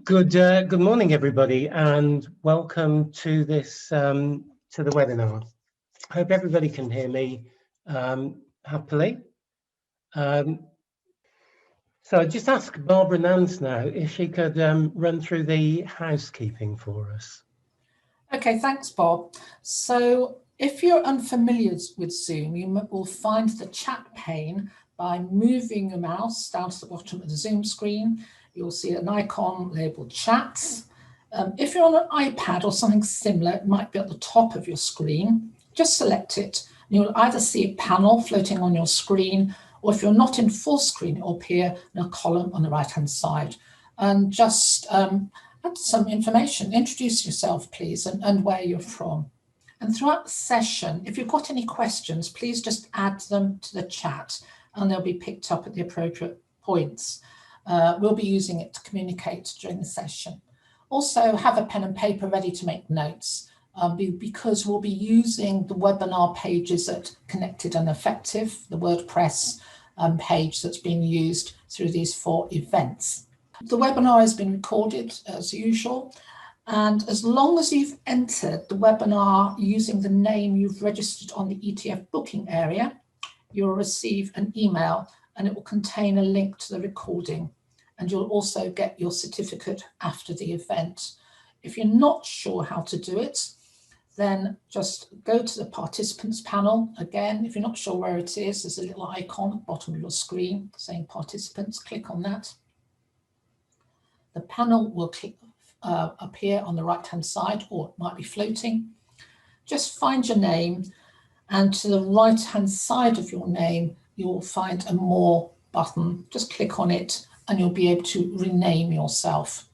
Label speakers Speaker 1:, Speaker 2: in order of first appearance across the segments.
Speaker 1: Good morning, everybody, and welcome to this to the webinar. I hope everybody can hear me happily. So I just ask Barbara Nance now if she could run through the housekeeping for us.
Speaker 2: Okay, thanks, Bob. So if you're unfamiliar with Zoom, you will find the chat pane by moving your mouse down to the bottom of the Zoom screen. You'll see an icon labeled chats. If you're on an iPad or something similar, it might be at the top of your screen. Just select it. And you'll either see a panel floating on your screen, or if you're not in full screen, it will appear in a column on the right-hand side. And just add some information. Introduce yourself, please, and where you're from. And throughout the session, if you've got any questions, please just add them to the chat and they'll be picked up at the appropriate points. We'll be using it to communicate during the session. Also, have a pen and paper ready to make notes because we'll be using the webinar pages at Connected and Effective, the WordPress page that's being used through these 4 events. The webinar has been recorded as usual, and as long as you've entered the webinar using the name you've registered on the ETF booking area, you'll receive an email and it will contain a link to the recording, and you'll also get your certificate after the event. If you're not sure how to do it, then just go to the participants panel. Again, if you're not sure where it is, there's a little icon at the bottom of your screen saying participants. Click on that. The panel will appear on the right-hand side, or it might be floating. Just find your name, and to the right-hand side of your name, you will find a More button. Just click on it, and you'll be able to rename yourself.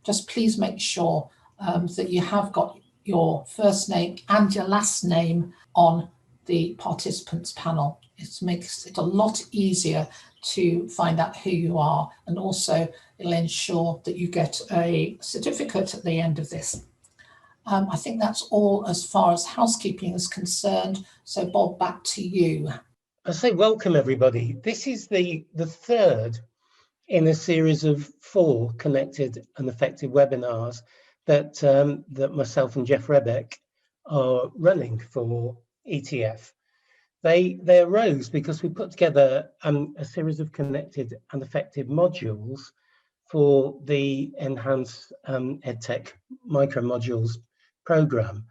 Speaker 2: Just please make sure that you have got your first name and your last name on the participants panel. It makes it a lot easier to find out who you are, and also it'll ensure that you get a certificate at the end of this. I think that's all as far as housekeeping is concerned. So Bob, back to you.
Speaker 1: I say welcome, everybody. This is the third in a series of 4 connected and effective webinars that that myself and Jeff Rebeck are running for ETF. They arose because we put together a series of connected and effective modules for the Enhanced EdTech Micro Modules program.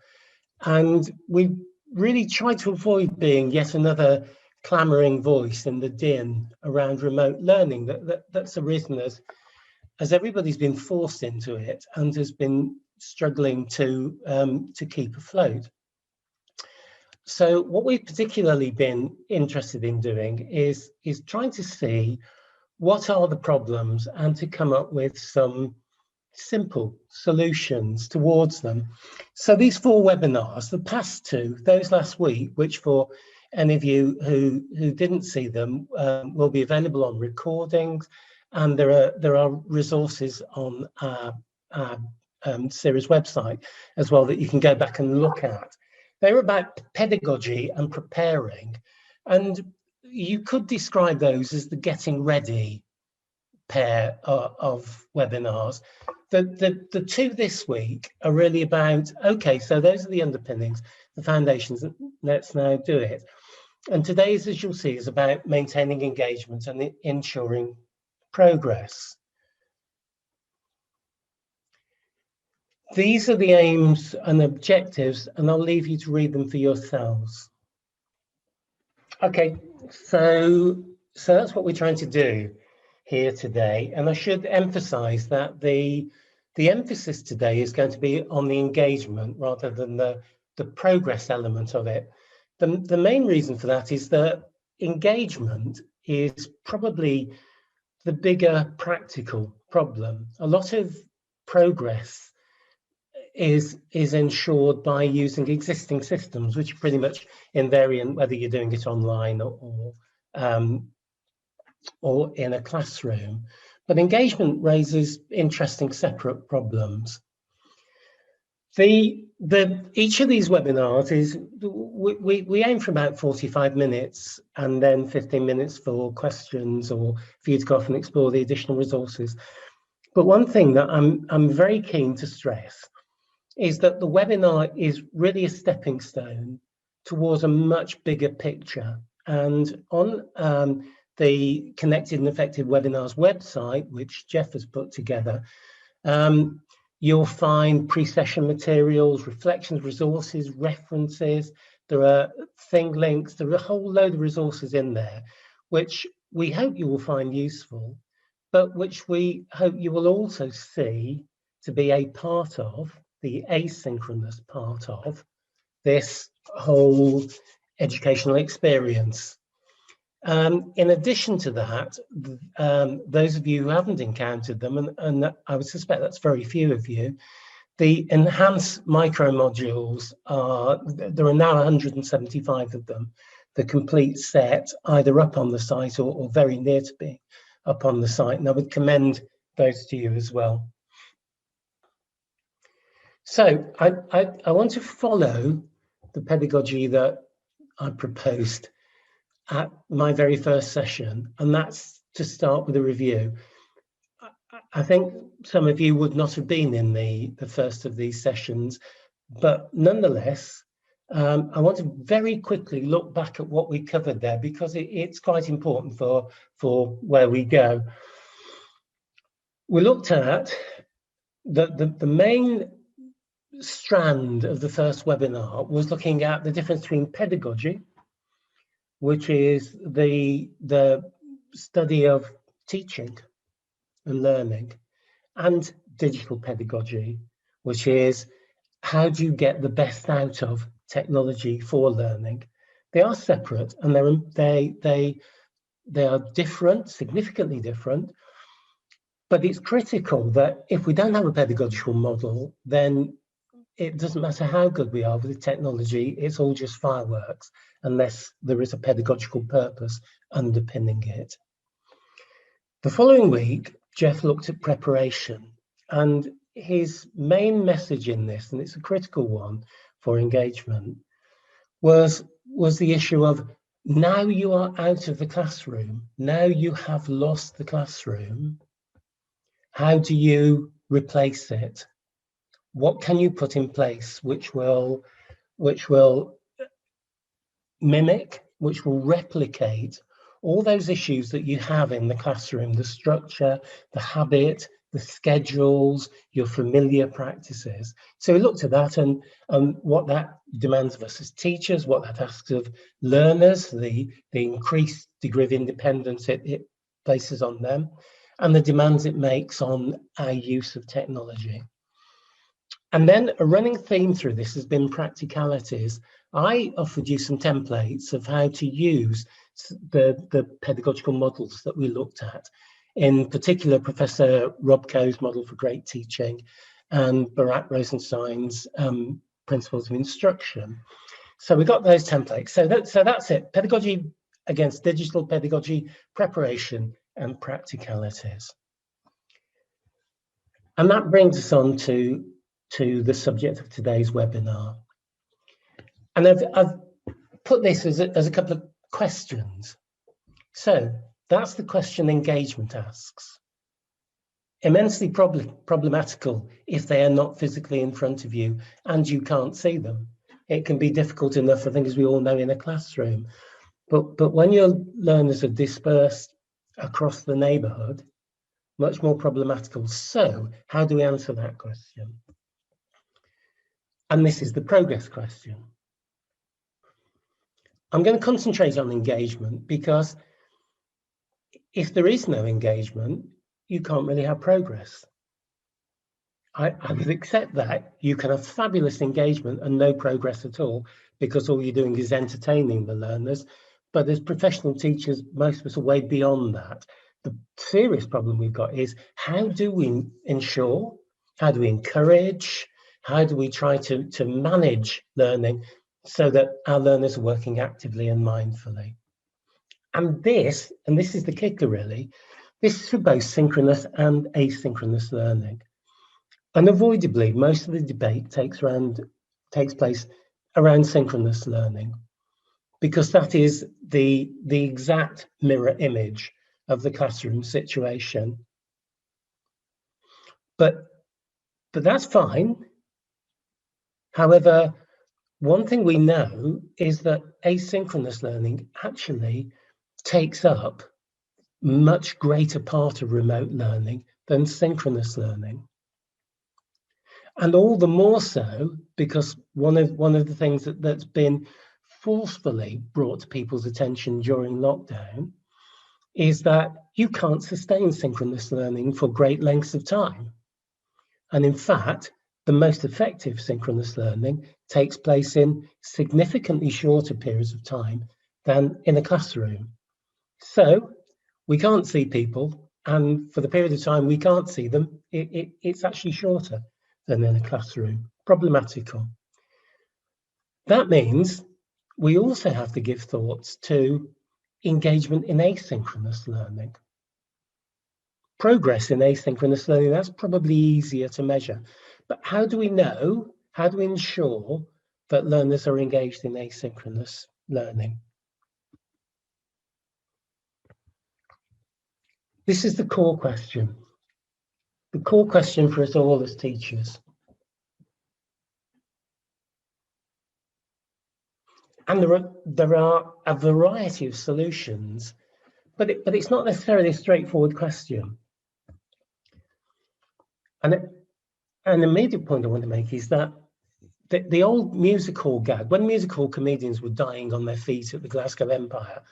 Speaker 1: And we really tried to avoid being yet another clamoring voice in the din around remote learning that's arisen as everybody's been forced into it and has been struggling to keep afloat. So what we've particularly been interested in doing is trying to see what are the problems and to come up with some simple solutions towards them. So these 4 webinars, the past 2, those last week, which for any of you who didn't see them, will be available on recordings, and there are resources on our series website as well that you can go back and look at. They're about pedagogy and preparing, and you could describe those as the getting ready pair of webinars. The 2 this week are really about, okay, so those are the underpinnings, the foundations, let's now do it. And today's, as you'll see, is about maintaining engagement and ensuring progress. These are the aims and objectives, and I'll leave you to read them for yourselves. Okay, so that's what we're trying to do here today. And I should emphasize that the emphasis today is going to be on the engagement rather than the progress element of it. The main reason for that is that engagement is probably the bigger practical problem. A lot of progress is ensured by using existing systems, which are pretty much invariant whether you're doing it online or in a classroom. But engagement raises interesting separate problems. Each of these webinars is, we aim for about 45 minutes and then 15 minutes for questions or for you to go off and explore the additional resources. But one thing that I'm very keen to stress is that the webinar is really a stepping stone towards a much bigger picture. And on the Connected and Effective Webinars website, which Jeff has put together, you'll find pre-session materials, reflections, resources, references. There are thing links. There are a whole load of resources in there, which we hope you will find useful, but which we hope you will also see to be a part of, the asynchronous part of this whole educational experience. In addition to that, those of you who haven't encountered them, and I would suspect that's very few of you, the enhanced micro modules there are now 175 of them, the complete set, either up on the site or very near to being up on the site, and I would commend those to you as well. So I want to follow the pedagogy that I proposed at my very first session, and that's to start with a review. I think some of you would not have been in the first of these sessions, but nonetheless, I want to very quickly look back at what we covered there, because it's quite important for where we go. We looked at the main strand of the first webinar was looking at the difference between pedagogy, which is the study of teaching and learning, and digital pedagogy, which is how do you get the best out of technology for learning. They are separate, and they are different, significantly different, but it's critical that if we don't have a pedagogical model, then it doesn't matter how good we are with the technology, it's all just fireworks unless there is a pedagogical purpose underpinning it. The following week, Jeff looked at preparation, and his main message in this, and it's a critical one for engagement, was the issue of, now you are out of the classroom, now you have lost the classroom, how do you replace it? What can you put in place which will mimic, which will replicate all those issues that you have in the classroom, the structure, the habit, the schedules, your familiar practices. So we looked at that and what that demands of us as teachers, what that asks of learners, the increased degree of independence it places on them, and the demands it makes on our use of technology. And then a running theme through this has been practicalities. I offered you some templates of how to use the pedagogical models that we looked at, in particular Professor Rob Coe's model for great teaching and Barak Rosenstein's principles of instruction. So we got those templates. So that's it. Pedagogy against digital pedagogy, preparation and practicalities. And that brings us on to the subject of today's webinar. And I've put this as a couple of questions. So that's the question engagement asks. Immensely problematical if they are not physically in front of you and you can't see them. It can be difficult enough, I think, as we all know, in a classroom. But when your learners are dispersed across the neighbourhood, much more problematical. So how do we answer that question? And this is the progress question. I'm going to concentrate on engagement, because if there is no engagement, you can't really have progress. I would accept that. You can have fabulous engagement and no progress at all, because all you're doing is entertaining the learners. But as professional teachers, most of us are way beyond that. The serious problem we've got is, how do we ensure, how do we encourage, how do we try to manage learning so that our learners are working actively and mindfully? And this is the kicker really, this is for both synchronous and asynchronous learning. Unavoidably, most of the debate takes place around synchronous learning, because that is the exact mirror image of the classroom situation. But that's fine. However, one thing we know is that asynchronous learning actually takes up much greater part of remote learning than synchronous learning. And all the more so because one of the things that's been forcefully brought to people's attention during lockdown is that you can't sustain synchronous learning for great lengths of time. And in fact, the most effective synchronous learning takes place in significantly shorter periods of time than in a classroom. So we can't see people, and for the period of time we can't see them, it's actually shorter than in a classroom. Problematical. That means we also have to give thoughts to engagement in asynchronous learning. Progress in asynchronous learning, that's probably easier to measure. But how do we know, how do we ensure that learners are engaged in asynchronous learning? This is the core question. The core question for us all as teachers. And there are a variety of solutions, but it's not necessarily a straightforward question. And an immediate point I want to make is that the old music hall gag, when music hall comedians were dying on their feet at the Glasgow Empire,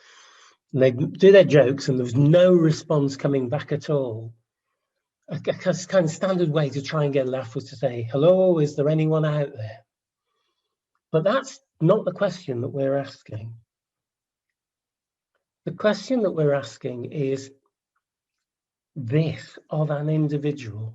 Speaker 1: and they'd do their jokes and there was no response coming back at all, a kind of standard way to try and get a laugh was to say, hello, is there anyone out there? But that's not the question that we're asking. The question that we're asking is this of an individual.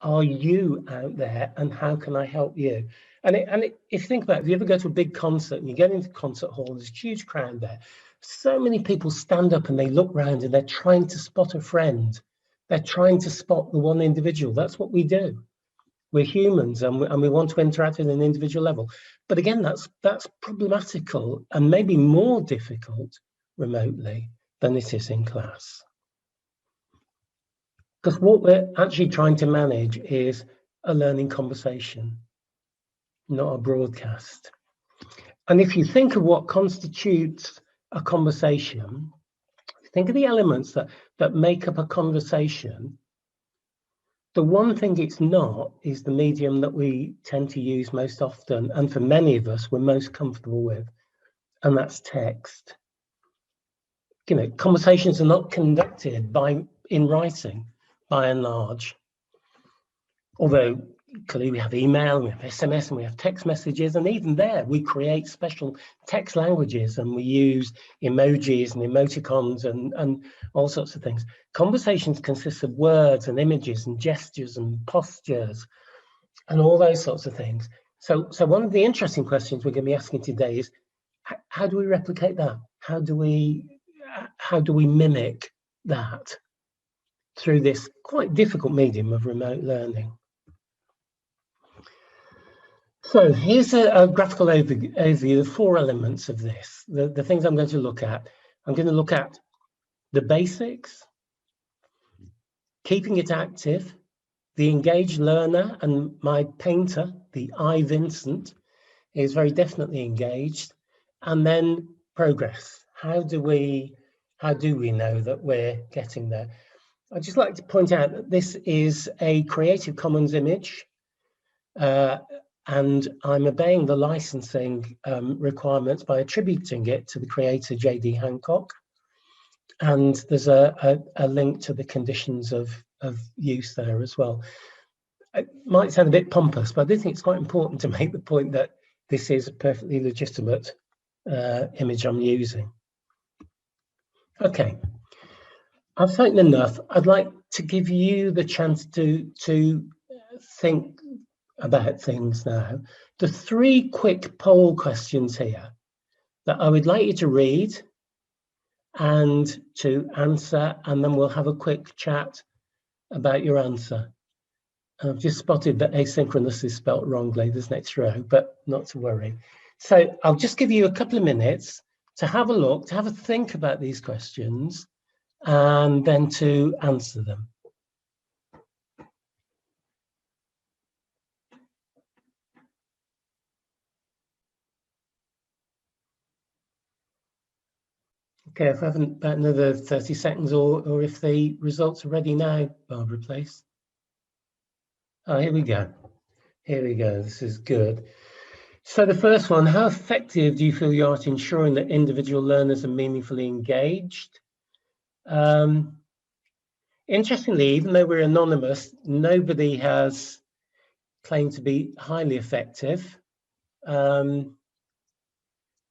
Speaker 1: Are you out there and how can I help you? And if you think about it, if you ever go to a big concert and you get into the concert hall, there's a huge crowd there. So many people stand up and they look around and they're trying to spot a friend. They're trying to spot the one individual. That's what we do. We're humans and we want to interact at an individual level. But again, that's problematical and maybe more difficult remotely than it is in class. Because what we're actually trying to manage is a learning conversation, not a broadcast. And if you think of what constitutes a conversation, think of the elements that make up a conversation. The one thing it's not is the medium that we tend to use most often, and for many of us, we're most comfortable with, and that's text. You know, conversations are not conducted in writing, by and large. Although clearly we have email, we have SMS, and we have text messages, and even there we create special text languages and we use emojis and emoticons and all sorts of things. Conversations consist of words and images and gestures and postures and all those sorts of things. So one of the interesting questions we're going to be asking today is, how do we replicate that? How do we mimic that through this quite difficult medium of remote learning? So here's a graphical overview of 4 elements of this, the things I'm going to look at. I'm going to look at the basics, keeping it active, the engaged learner, and my painter, the I, Vincent, is very definitely engaged, and then progress. How do we know that we're getting there? I'd just like to point out that this is a Creative Commons image, and I'm obeying the licensing requirements by attributing it to the creator, J.D. Hancock. And there's a link to the conditions of use there as well. It might sound a bit pompous, but I do think it's quite important to make the point that this is a perfectly legitimate image I'm using. Okay, I've spoken enough. I'd like to give you the chance to think about things now. The 3 quick poll questions here that I would like you to read and to answer, and then we'll have a quick chat about your answer. I've just spotted that asynchronous is spelt wrongly, this next row, but not to worry. So I'll just give you a couple of minutes to have a look, to have a think about these questions, and then to answer them. Okay, if I haven't about another 30 seconds, or if the results are ready now, Barbara, please. Oh, here we go. Here we go. This is good. So the first one, how effective do you feel you are at ensuring that individual learners are meaningfully engaged? Interestingly, even though we're anonymous, nobody has claimed to be highly effective. But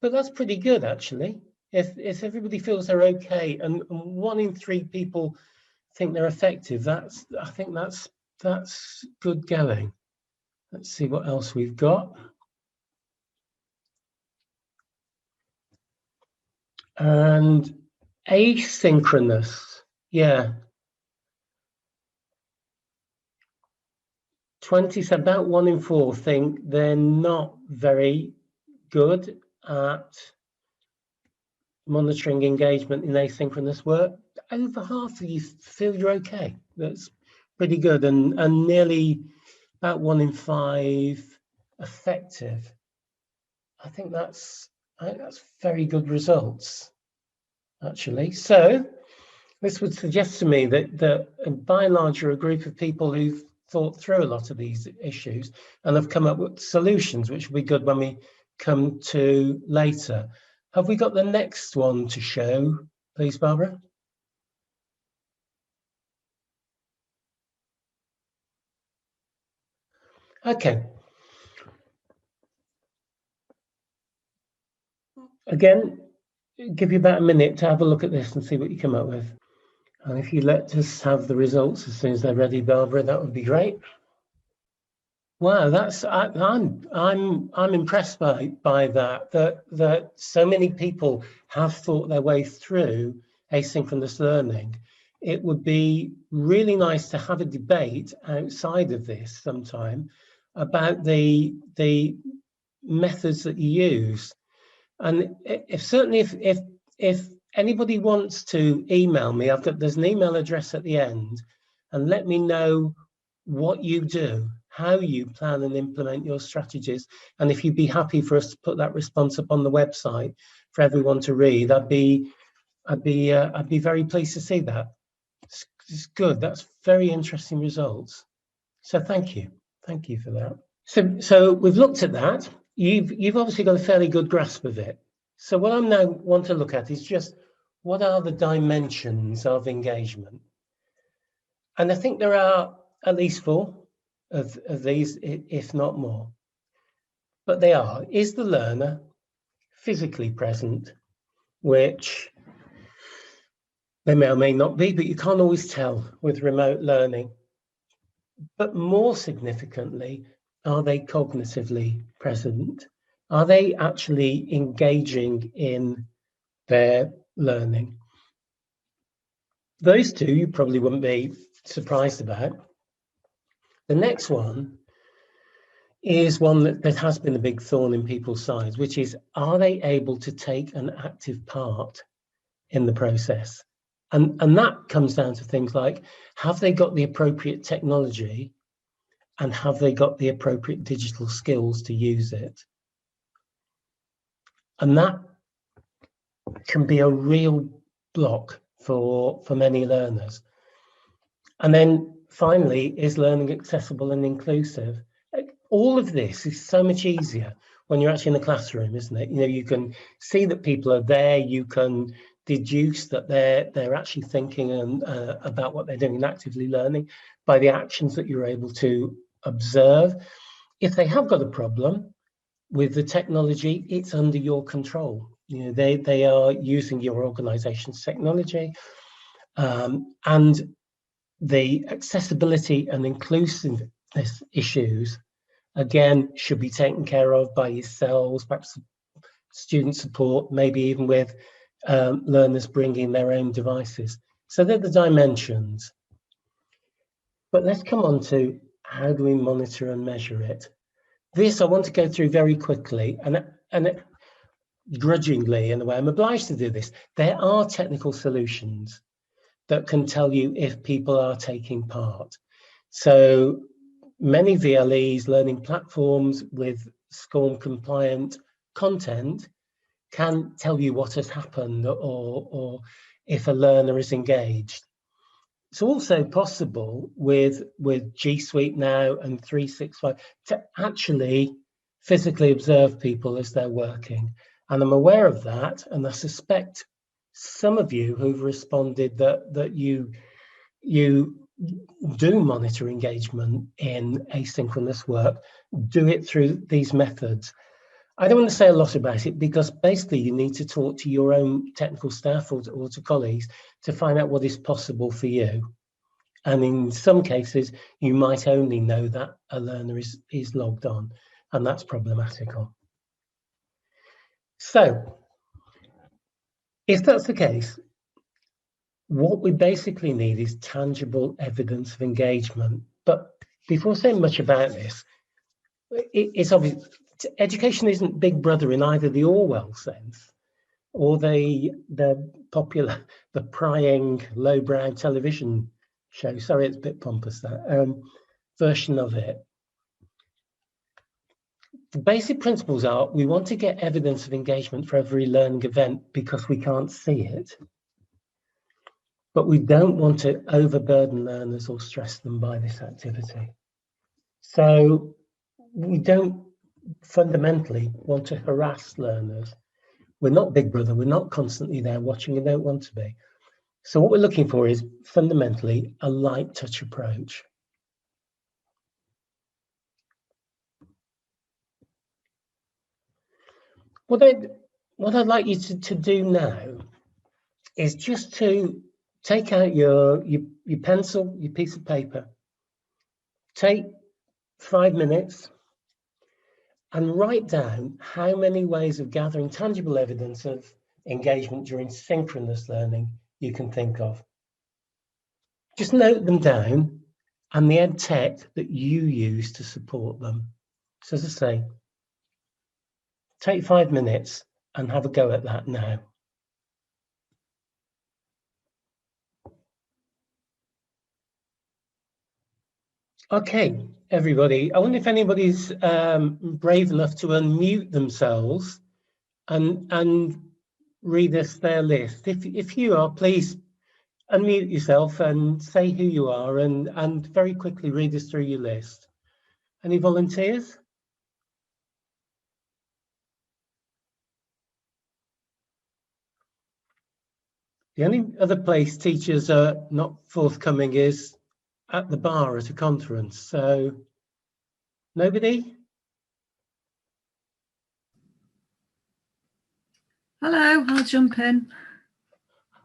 Speaker 1: that's pretty good, actually. If everybody feels they're okay, and 1 in 3 people think they're effective, I think that's good going. Let's see what else we've got. And asynchronous, yeah. 27, about 1 in 4 think they're not very good at monitoring engagement in asynchronous work. Over half of you feel you're okay. That's pretty good, and nearly about 1 in 5 effective. I think that's very good results, actually. So this would suggest to me that by and large you're a group of people who've thought through a lot of these issues and have come up with solutions, which will be good when we come to later. Have we got the next one to show, please, Barbara? Okay. Again, give you about a minute to have a look at this and see what you come up with. And if you let us have the results as soon as they're ready, Barbara, that would be great. Wow, I'm impressed by that so many people have thought their way through asynchronous learning. It would be really nice to have a debate outside of this sometime about the methods that you use. And if anybody wants to email me, there's an email address at the end, and let me know what you do, how you plan and implement your strategies, and if you'd be happy for us to put that response up on the website for everyone to read, I'd be very pleased to see that. It's good. That's very interesting results. So thank you for that. So we've looked at that. You've obviously got a fairly good grasp of it. So what I now want to look at is just what are the dimensions of engagement? And I think there are at least 4 of these, if not more. But they are, is the learner physically present, which they may or may not be, but you can't always tell with remote learning. But more significantly, are they cognitively present? Are they actually engaging in their learning? Those 2 you probably wouldn't be surprised about. The next one is one that has been a big thorn in people's sides, which is, are they able to take an active part in the process? And that comes down to things like, have they got the appropriate technology and have they got the appropriate digital skills to use it? And that can be a real block for many learners. And then finally, is learning accessible and inclusive? All of this is so much easier when you're actually in the classroom, isn't it? You know, you can see that people are there, you can deduce that they're actually thinking and about what they're doing and actively learning by the actions that you're able to observe. If they have got a problem with the technology, it's under your control. You know, they are using your organization's technology, and the accessibility and inclusiveness issues, again, should be taken care of by yourselves, perhaps student support, maybe even with learners bringing their own devices. So they're the dimensions. But let's come on to how do we monitor and measure it? This I want to go through very quickly, and grudgingly, in a way, I'm obliged to do this. There are technical solutions that can tell you if people are taking part. So many VLEs, learning platforms with SCORM compliant content, can tell you what has happened or if a learner is engaged. It's also possible with G Suite now and 365 to actually physically observe people as they're working. And I'm aware of that, and I suspect some of you who've responded that you do monitor engagement in asynchronous work, do it through these methods. I don't want to say a lot about it because basically you need to talk to your own technical staff or to colleagues to find out what is possible for you. And in some cases, you might only know that a learner is logged on, and that's problematical. So if that's the case, what we basically need is tangible evidence of engagement. But before saying much about this, it's obvious education isn't Big Brother in either the Orwell sense or the popular, the prying, lowbrow television show. Sorry, it's a bit pompous, that version of it. The basic principles are we want to get evidence of engagement for every learning event because we can't see it. But we don't want to overburden learners or stress them by this activity. So we don't fundamentally want to harass learners. We're not Big Brother, we're not constantly there watching and don't want to be. So what we're looking for is fundamentally a light touch approach. What I'd like you to do now is just to take out your pencil, your piece of paper, take 5 minutes and write down how many ways of gathering tangible evidence of engagement during synchronous learning you can think of. Just note them down and the EdTech that you use to support them. So as I say, take 5 minutes and have a go at that now. Okay, everybody. I wonder if anybody's brave enough to unmute themselves and read us their list. If you are, please unmute yourself and say who you are and very quickly read us through your list. Any volunteers? The only other place teachers are not forthcoming is at the bar at a conference. So nobody?
Speaker 3: Hello, I'll jump in.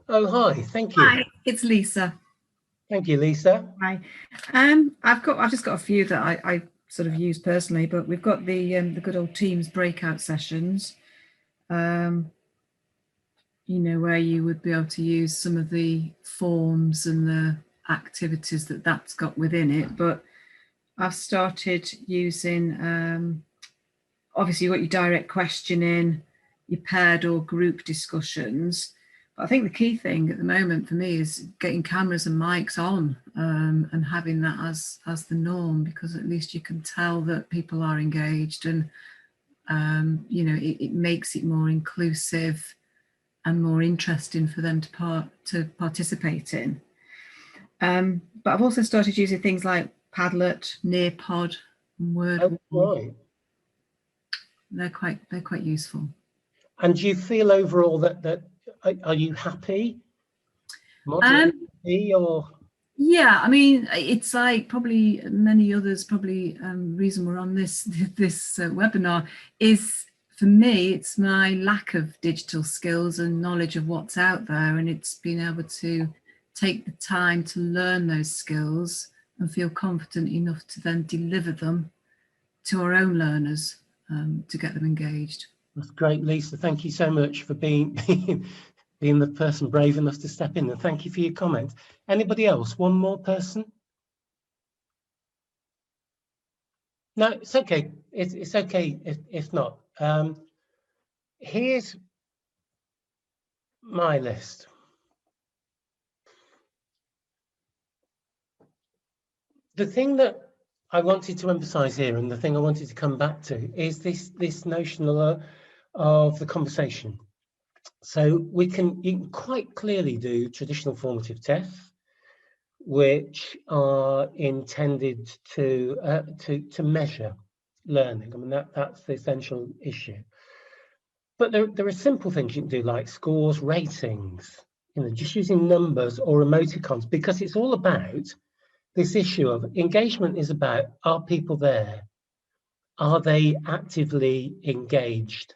Speaker 1: Oh, hi, thank you.
Speaker 3: Hi, it's Lisa.
Speaker 1: Thank you, Lisa.
Speaker 3: Hi. I've just got a few that I sort of use personally, but we've got the good old Teams breakout sessions. You know, where you would be able to use some of the forms and the activities that's got within it. But I've started using, obviously you've got your direct questioning, your paired or group discussions. But I think the key thing at the moment for me is getting cameras and mics on and having that as the norm, because at least you can tell that people are engaged and, you know, it makes it more inclusive and more interesting for them to participate in. But I've also started using things like Padlet, Nearpod, and Word.
Speaker 1: Oh, right.
Speaker 3: They're quite useful.
Speaker 1: And do you feel overall that are you happy? Moderately happy or?
Speaker 3: Yeah, I mean, it's like probably many others. Probably reason we're on this webinar is, for me, it's my lack of digital skills and knowledge of what's out there, and it's being able to take the time to learn those skills and feel confident enough to then deliver them to our own learners to get them engaged.
Speaker 1: That's great, Lisa. Thank you so much for being the person brave enough to step in, and thank you for your comment. Anybody else? One more person? No, it's okay. It's okay if not. Here's my list. The thing that I wanted to emphasize here, and the thing I wanted to come back to, is this notion of the conversation. So you can quite clearly do traditional formative tests, which are intended to measure learning. I mean, that's the essential issue. But there are simple things you can do, like scores, ratings, just using numbers or emoticons, because it's all about this issue of engagement. Is about, are people there? Are they actively engaged?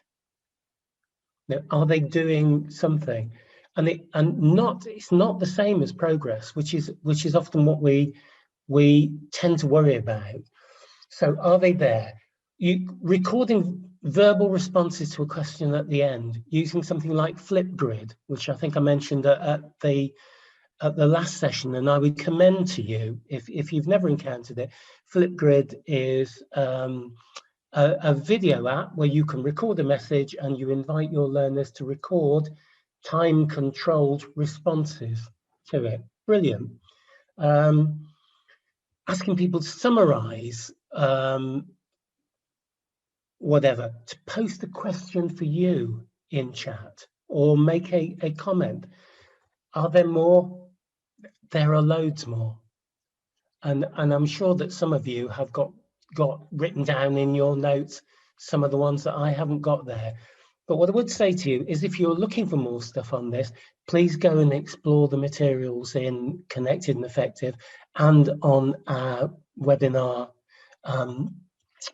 Speaker 1: Are they doing something? And it's not the same as progress, which is often what we tend to worry about. So are they there? Recording verbal responses to a question at the end using something like Flipgrid, which I think I mentioned at the last session, and I would commend to you, if you've never encountered it. Flipgrid is a video app where you can record a message and you invite your learners to record time-controlled responses to it. Brilliant. Asking people to summarize whatever, to post a question for you in chat or make a comment. Are there more? There are loads more. And I'm sure that some of you have got written down in your notes some of the ones that I haven't got there. But what I would say to you is, if you're looking for more stuff on this, please go and explore the materials in Connected and Effective and on our webinar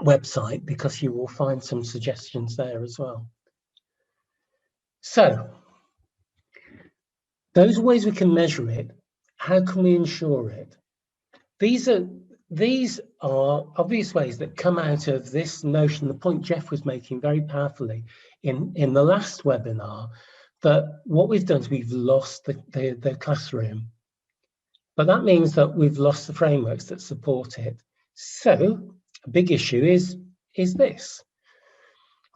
Speaker 1: website, because you will find some suggestions there as well. So those ways we can measure it. How can we ensure it? These are obvious ways that come out of this notion, the point Jeff was making very powerfully in the last webinar, that what we've done is we've lost the classroom. But that means that we've lost the frameworks that support it. So a big issue is this.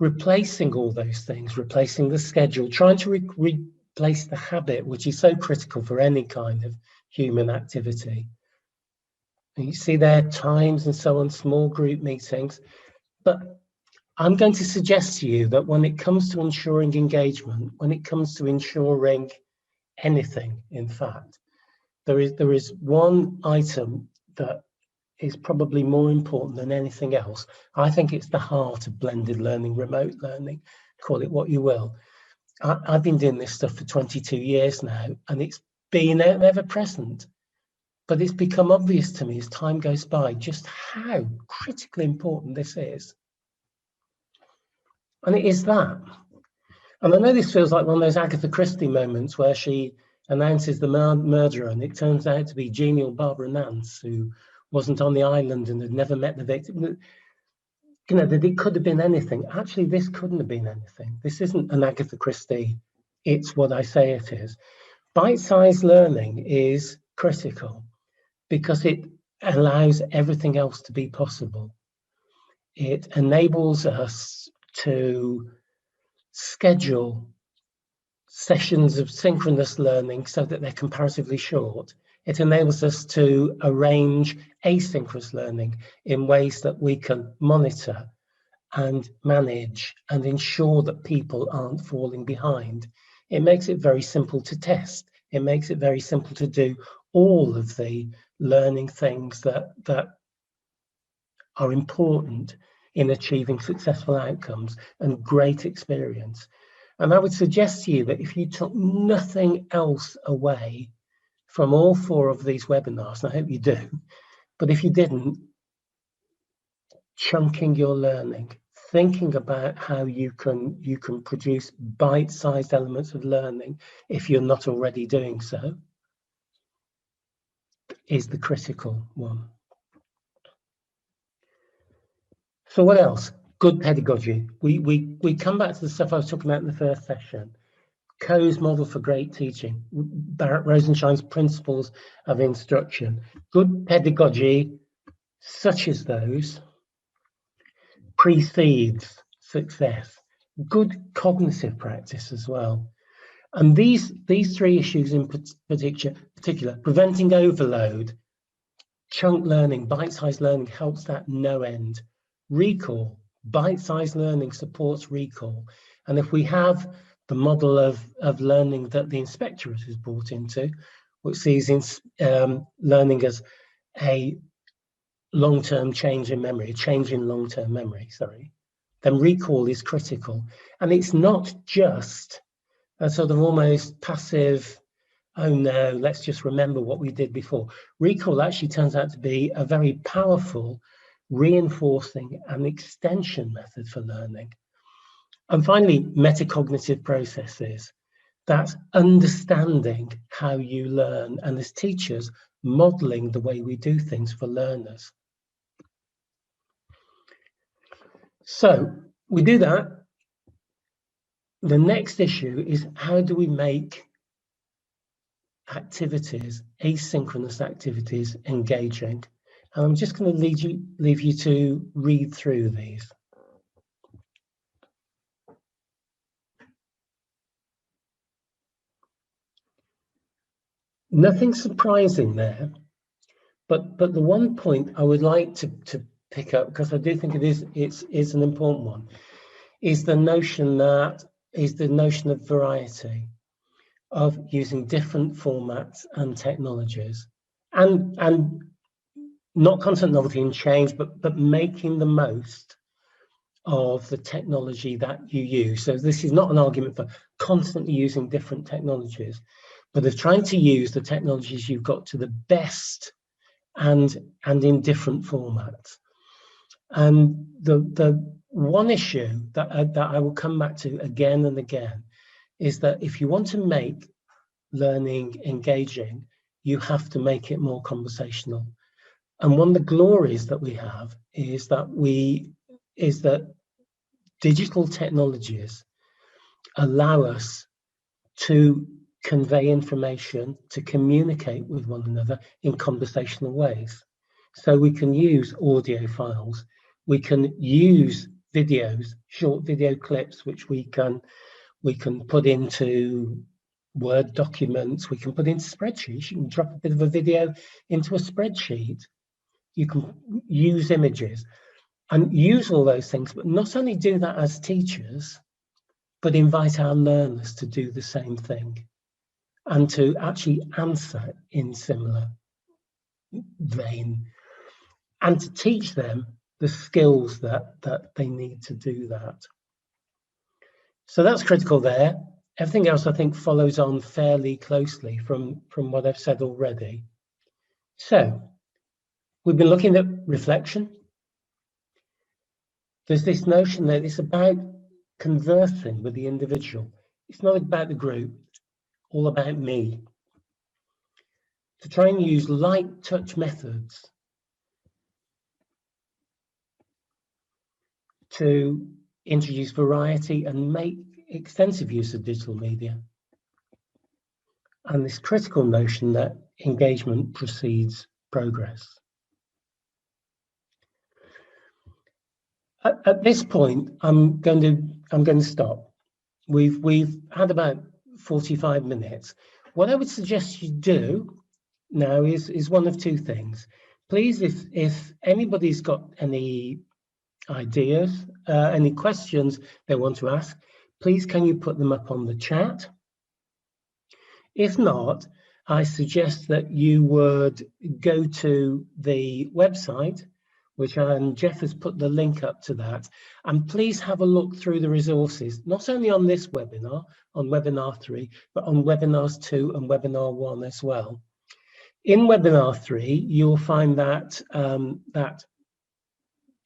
Speaker 1: Replacing all those things, replacing the schedule, trying to replace the habit, which is so critical for any kind of human activity. And you see there times and so on, small group meetings. But I'm going to suggest to you that when it comes to ensuring engagement, when it comes to ensuring anything, in fact, there is one item that is probably more important than anything else. I think it's the heart of blended learning, remote learning, call it what you will. I've been doing this stuff for 22 years now, and it's been ever present. But it's become obvious to me as time goes by just how critically important this is. And it is that. And I know this feels like one of those Agatha Christie moments where she announces the murderer, and it turns out to be genial Barbara Nance, who wasn't on the island and had never met the victim. That it could have been anything. Actually, this couldn't have been anything. This isn't an Agatha Christie. It's what I say it is. Bite-sized learning is critical, because it allows everything else to be possible. It enables us to schedule sessions of synchronous learning so that they're comparatively short. It enables us to arrange asynchronous learning in ways that we can monitor and manage and ensure that people aren't falling behind. It makes it very simple to test. It makes it very simple to do all of the learning things that are important in achieving successful outcomes and great experience. And I would suggest to you that if you took nothing else away from all 4 of these webinars, and I hope you do, but if you didn't, chunking your learning, thinking about how you can produce bite-sized elements of learning if you're not already doing so, is the critical one. So what else? Good pedagogy. We come back to the stuff I was talking about in the first session. Coe's model for great teaching, Barrett Rosenshine's principles of instruction. Good pedagogy, such as those, precedes success. Good cognitive practice as well. And these 3 issues in particular, preventing overload, chunk learning, bite-sized learning helps that no end. Recall, bite-sized learning supports recall. And if we have the model of learning that the inspectorate is brought into, which sees learning as a long-term change in memory, a change in long-term memory, sorry, then recall is critical. And it's not just a sort of almost passive, oh no, let's just remember what we did before. Recall actually turns out to be a very powerful reinforcing and extension method for learning. And finally, metacognitive processes. That's understanding how you learn, and as teachers, modeling the way we do things for learners. So we do that. The next issue is, how do we make activities, asynchronous activities, engaging? And I'm just going to leave you to read through these. Nothing surprising there, but the one point I would like to pick up, because I do think it's an important one, is the notion of variety, of using different formats and technologies, and not content novelty and change, but making the most of the technology that you use. So this is not an argument for constantly using different technologies, but of trying to use the technologies you've got to the best and in different formats. And the one issue that I will come back to again and again is that if you want to make learning engaging, you have to make it more conversational. And one of the glories that we have is that digital technologies allow us to convey information, to communicate with one another in conversational ways. So we can use audio files, we can use videos, short video clips, which we can put into Word documents, we can put into spreadsheets. You can drop a bit of a video into a spreadsheet. You can use images and use all those things, but not only do that as teachers, but invite our learners to do the same thing and to actually answer in similar vein, and to teach them the skills that they need to do that. So that's critical there. Everything else, I think, follows on fairly closely from what I've said already. So we've been looking at reflection. There's this notion that it's about conversing with the individual. It's not about the group, all about me. To try and use light touch methods to introduce variety and make extensive use of digital media. And this critical notion that engagement precedes progress. At this point, I'm going to stop. We've had about 45 minutes. What I would suggest you do now is one of two things. Please, if anybody's got any ideas, any questions they want to ask, please can you put them up on the chat? If not, I suggest that you would go to the website, which Jeff has put the link up to that, and please have a look through the resources, not only on this webinar, on webinar 3, but on webinars 2 and webinar 1 as well. In webinar 3, you'll find that that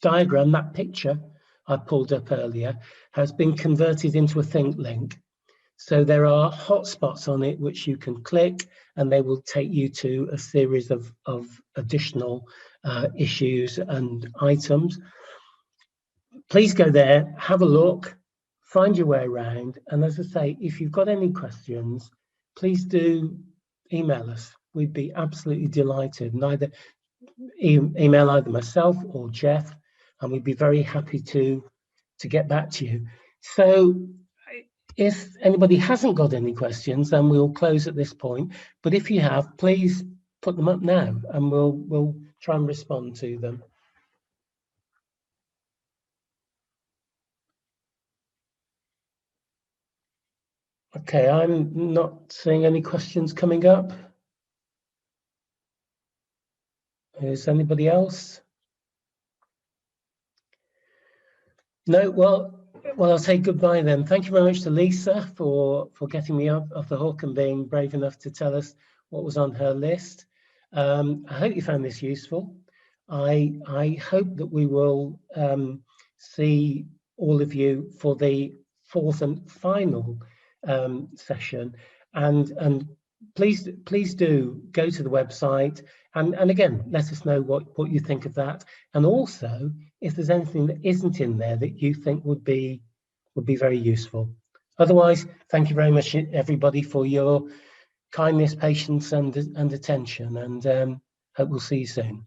Speaker 1: diagram, that picture I pulled up earlier, has been converted into a think link. So there are hotspots on it which you can click, and they will take you to a series of additional issues and items. Please go there, have a look, find your way around. And as I say, if you've got any questions, please do email us. We'd be absolutely delighted. Either email either myself or Jeff, and we'd be very happy to get back to you. So if anybody hasn't got any questions, then we'll close at this point. But if you have, please put them up now, and we'll try and respond to them. Okay, I'm not seeing any questions coming up. Is anybody else? No, well, I'll say goodbye then. Thank you very much to Lisa for getting me off the hook and being brave enough to tell us what was on her list. I hope you found this useful. I hope that we will see all of you for the fourth and final session, and please do go to the website and again let us know what you think of that, and also if there's anything that isn't in there that you think would be very useful. Otherwise, thank you very much everybody for your kindness, patience and attention, and hope we'll see you soon.